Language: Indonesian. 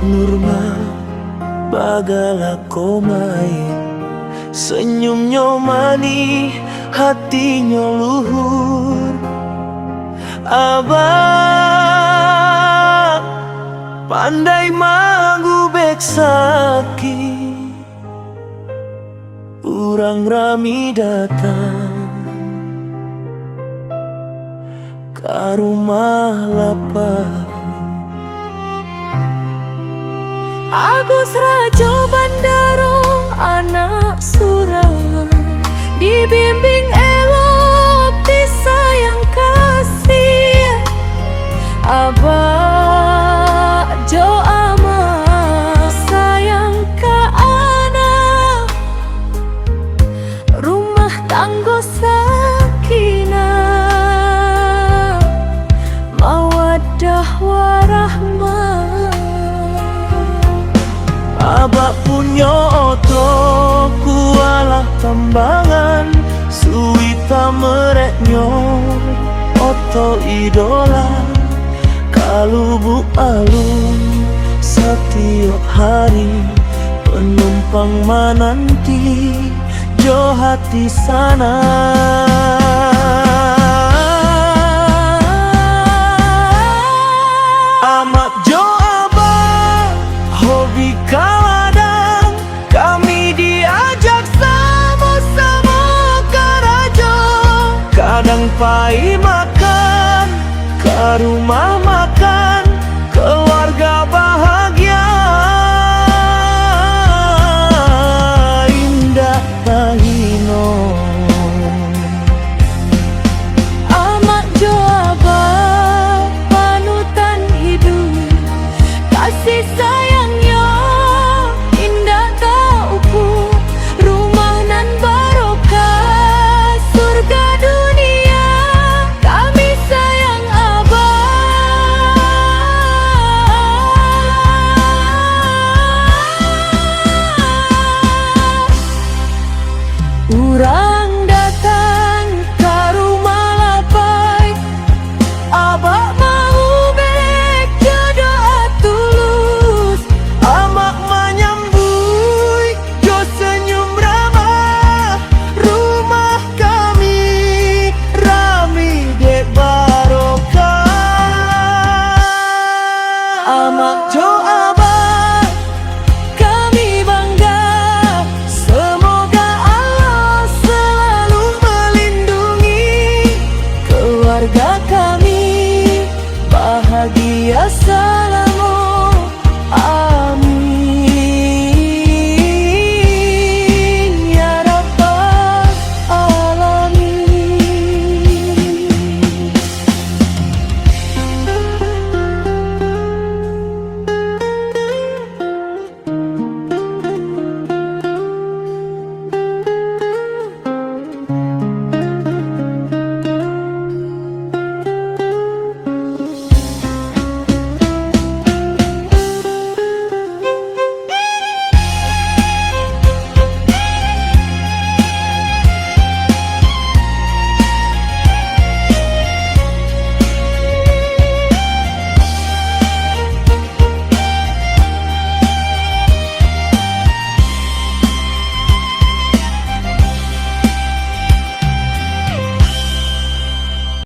Nurma bagala komai, senyumnya manis, hatinya luhur. Abah pandai manggubek sakit, urang rami datang ka rumah lapar. Agus Rajo Bandaro anak surang, dibimbing elok disayang kasih. Abah Jo amat sayang ke anak, rumah tangga sakinah, mawaddah warahmah. Abah punya oto kualah tambangan, suwita mereknya oto idola. Kalubuk alun setiap hari, penumpang menanti jo hati sana. Amat jo abah hobi kaladang, kami diajak sama-sama ke rajo. Kadang pai makan ke rumah